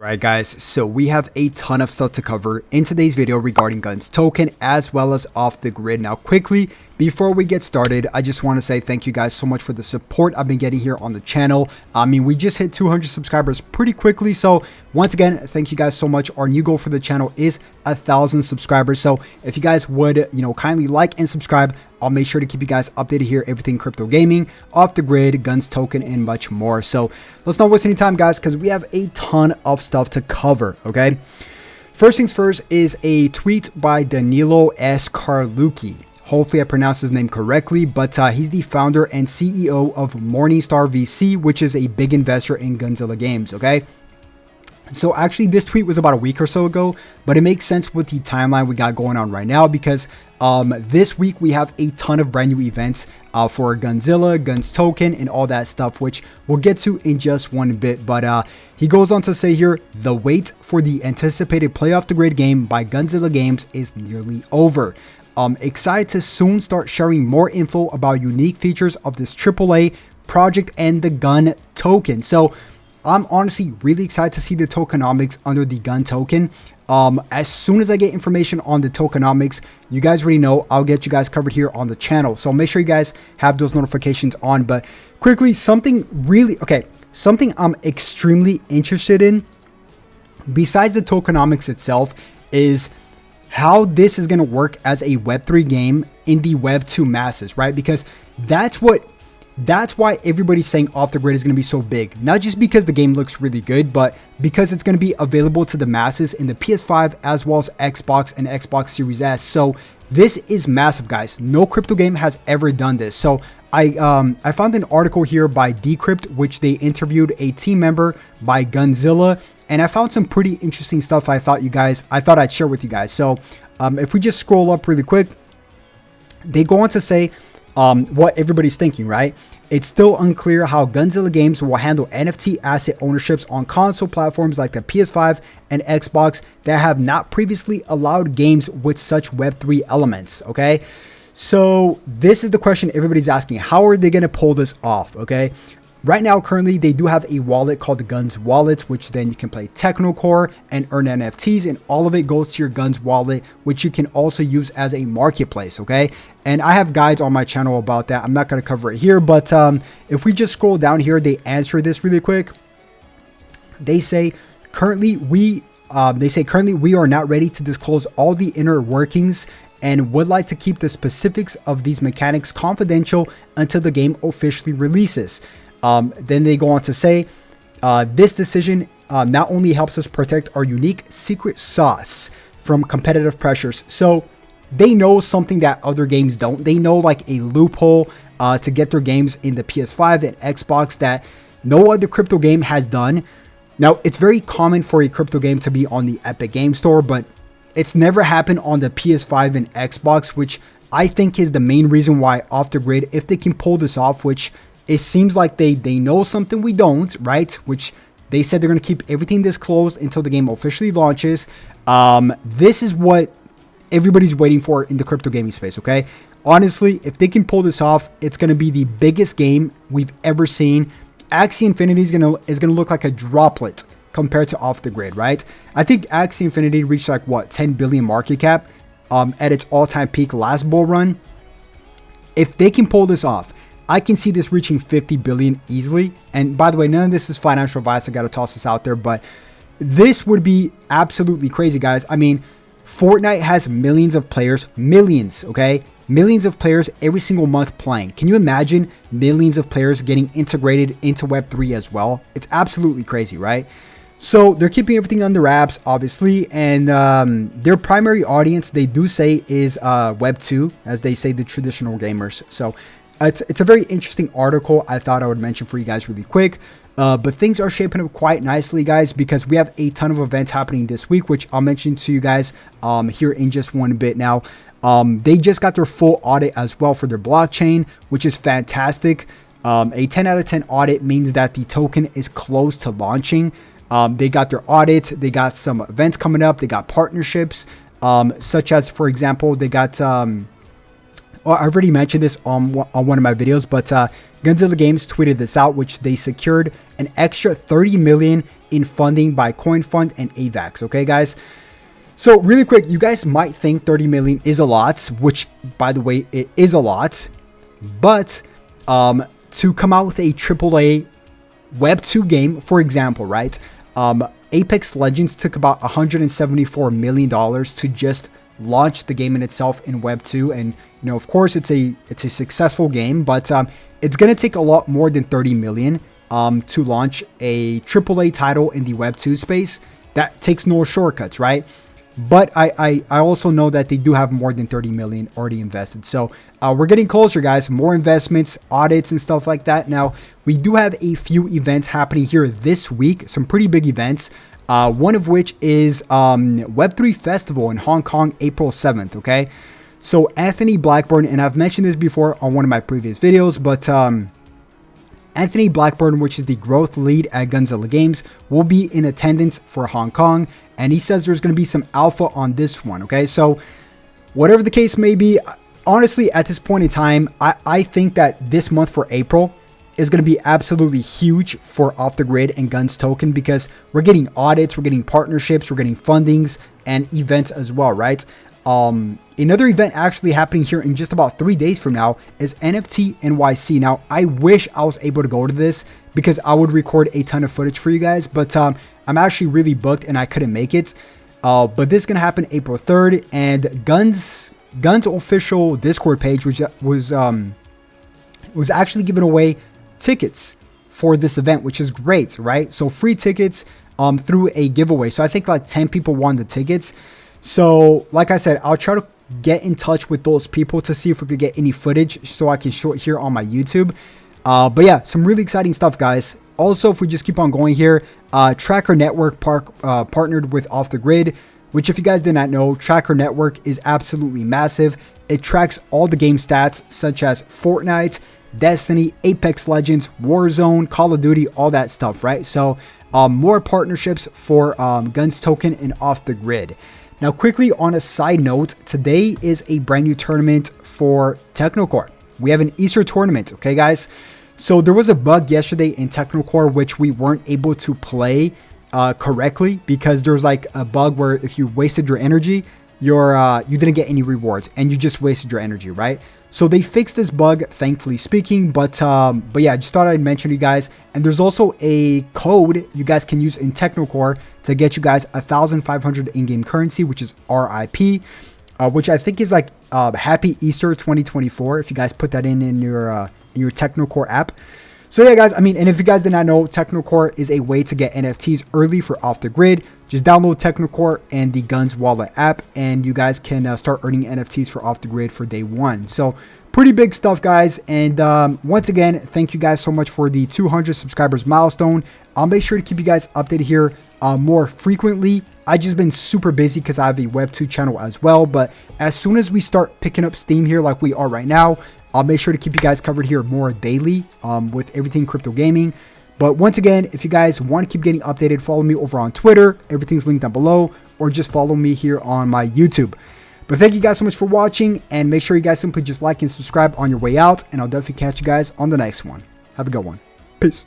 Right guys, so we have a ton of stuff to cover in today's video regarding GUNZ token as well as off the grid. Now quickly, before we get started, I just want to say thank you guys so much for the support I've been getting here on the channel. I mean, we just hit 200 subscribers pretty quickly, so once again, thank you guys so much. Our new goal for the channel is 1,000 subscribers, so if you guys would, kindly like and subscribe, I'll make sure to keep you guys updated here, everything crypto gaming, off the grid, GUNZ token, and much more. So let's not waste any time, guys, because we have a ton of stuff to cover, okay? First things first is a tweet by Danilo S. Carlucci. Hopefully I pronounced his name correctly, but he's the founder and CEO of Morningstar VC, which is a big investor in Gunzilla games, okay? So actually this tweet was about a week or so ago, but it makes sense with the timeline we got going on right now because this week we have a ton of brand new events for Gunzilla, GUNZ token, and all that stuff, which we'll get to in just one bit. But he goes on to say here, the wait for the anticipated play off the grid game by Gunzilla Games is nearly over. Excited to soon start sharing more info about unique features of this AAA project and the GUN token. So I'm honestly really excited to see the tokenomics under the GUN token. As soon as I get information on the tokenomics, you guys already know I'll get you guys covered here on the channel. So make sure you guys have those notifications on. But quickly, something I'm extremely interested in, besides the tokenomics itself, is how this is going to work as a Web3 game in the Web2 masses, right? Because that's why everybody's saying off the grid is going to be so big. Not just because the game looks really good, but because it's going to be available to the masses in the PS5 as well as Xbox and Xbox Series S. So this is massive, guys. No crypto game has ever done this. So I found an article here by Decrypt, which they interviewed a team member by Gunzilla, and I found some pretty interesting stuff I thought I'd share with you guys. So if we just scroll up really quick, they go on to say what everybody's thinking, right? It's still unclear how Gunzilla Games will handle NFT asset ownerships on console platforms like the PS5 and Xbox that have not previously allowed games with such Web3 elements, okay? So this is the question everybody's asking. How are they going to pull this off, okay? Right now, currently, they do have a wallet called the GUNZ wallet, which then you can play Technocore and earn NFTs, and all of it goes to your GUNZ wallet, which you can also use as a marketplace, okay? And I have guides on my channel about that. I'm not going to cover it here, but if we just scroll down here, they answer this really quick. They say, currently, we are not ready to disclose all the inner workings and would like to keep the specifics of these mechanics confidential until the game officially releases. Then they go on to say, this decision not only helps us protect our unique secret sauce from competitive pressures. So they know something that other games don't. They know like a loophole to get their games in the PS5 and Xbox that no other crypto game has done. Now, it's very common for a crypto game to be on the Epic Game Store, but it's never happened on the PS5 and Xbox, which I think is the main reason why off the grid, if they can pull this off, which it seems like they know something we don't, right? Which they said they're going to keep everything disclosed until the game officially launches. This is what everybody's waiting for in the crypto gaming space, okay? Honestly, if they can pull this off, it's going to be the biggest game we've ever seen. Axie Infinity is going to look like a droplet compared to off the grid, right? I think Axie Infinity reached like what, 10 billion market cap at its all-time peak last bull run. If they can pull this off, I can see this reaching 50 billion easily. And by the way, none of this is financial advice. I got to toss this out there, but this would be absolutely crazy, guys. I mean, Fortnite has millions of players, millions, okay? Millions of players every single month playing. Can you imagine millions of players getting integrated into Web3 as well? It's absolutely crazy, right? So they're keeping everything under wraps, obviously, and their primary audience, they do say, is Web2, as they say, the traditional gamers. So it's a very interesting article I thought I would mention for you guys really quick. But things are shaping up quite nicely, guys, because we have a ton of events happening this week, which I'll mention to you guys here in just one bit. Now, they just got their full audit as well for their blockchain, which is fantastic. A 10 out of 10 audit means that the token is close to launching. They got their audit. They got some events coming up. They got partnerships, such as, for example, they got I've already mentioned this on one of my videos, but Gunzilla Games tweeted this out, which they secured an extra 30 million in funding by CoinFund and AVAX. Okay, guys. So really quick, you guys might think 30 million is a lot, which by the way, it is a lot, but to come out with a AAA Web 2 game, for example, right? Apex Legends took about $174 million to just launch the game in itself in Web 2, and of course it's a successful game, but it's gonna take a lot more than 30 million to launch a AAA title in the Web 2 space. That takes no shortcuts, right? But I also know that they do have more than 30 million already invested. So we're getting closer, guys. More investments, audits, and stuff like that. Now, we do have a few events happening here this week. Some pretty big events. One of which is Web3 Festival in Hong Kong, April 7th, okay? So Anthony Blackburn, and I've mentioned this before on one of my previous videos, but Anthony Blackburn, which is the growth lead at Gunzilla Games, will be in attendance for Hong Kong. And he says there's going to be some alpha on this one, okay? So whatever the case may be, honestly, at this point in time, I think that this month for April is going to be absolutely huge for Off the Grid and GUNZ Token, because we're getting audits, we're getting partnerships, we're getting fundings and events as well, right? Another event actually happening here in just about 3 days from now is NFT NYC. Now, I wish I was able to go to this because I would record a ton of footage for you guys, but I'm actually really booked and I couldn't make it. But this is going to happen April 3rd, and GUNZ official Discord page, which was actually giving away tickets for this event, which is great, right? So free tickets through a giveaway. So I think like 10 people won the tickets. So like I said, I'll try to get in touch with those people to see if we could get any footage so I can show it here on my YouTube. But yeah, some really exciting stuff, guys. Also, if we just keep on going here, Tracker Network partnered with Off the Grid, which if you guys did not know, Tracker Network is absolutely massive. It tracks all the game stats such as Fortnite, Destiny, Apex Legends, Warzone, Call of Duty, all that stuff, right? So more partnerships for GUNZ Token and Off the Grid. Now, quickly on a side note, today is a brand new tournament for Technocore. We have an Easter tournament, okay, guys? So there was a bug yesterday in Technocore which we weren't able to play correctly, because there was like a bug where if you wasted your energy, you didn't get any rewards and you just wasted your energy, right? So they fixed this bug, thankfully speaking, but yeah, I just thought I'd mention you guys. And there's also a code you guys can use in Technocore to get you guys 1,500 in-game currency, which is RIP, which I think is like Happy Easter 2024. If you guys put that in your Technocore app. So yeah, guys, I mean, and if you guys did not know, Technocore is a way to get NFTs early for Off the Grid. Just download Technocore and the GUNZ Wallet app, and you guys can start earning NFTs for Off the Grid for day one. So pretty big stuff, guys. And once again, thank you guys so much for the 200 subscribers milestone. I'll make sure to keep you guys updated here more frequently. I've just been super busy because I have a Web2 channel as well. But as soon as we start picking up steam here like we are right now, I'll make sure to keep you guys covered here more daily with everything crypto gaming. But once again, if you guys want to keep getting updated, follow me over on Twitter. Everything's linked down below, or just follow me here on my YouTube. But thank you guys so much for watching, and make sure you guys simply just like and subscribe on your way out, and I'll definitely catch you guys on the next one. Have a good one. Peace.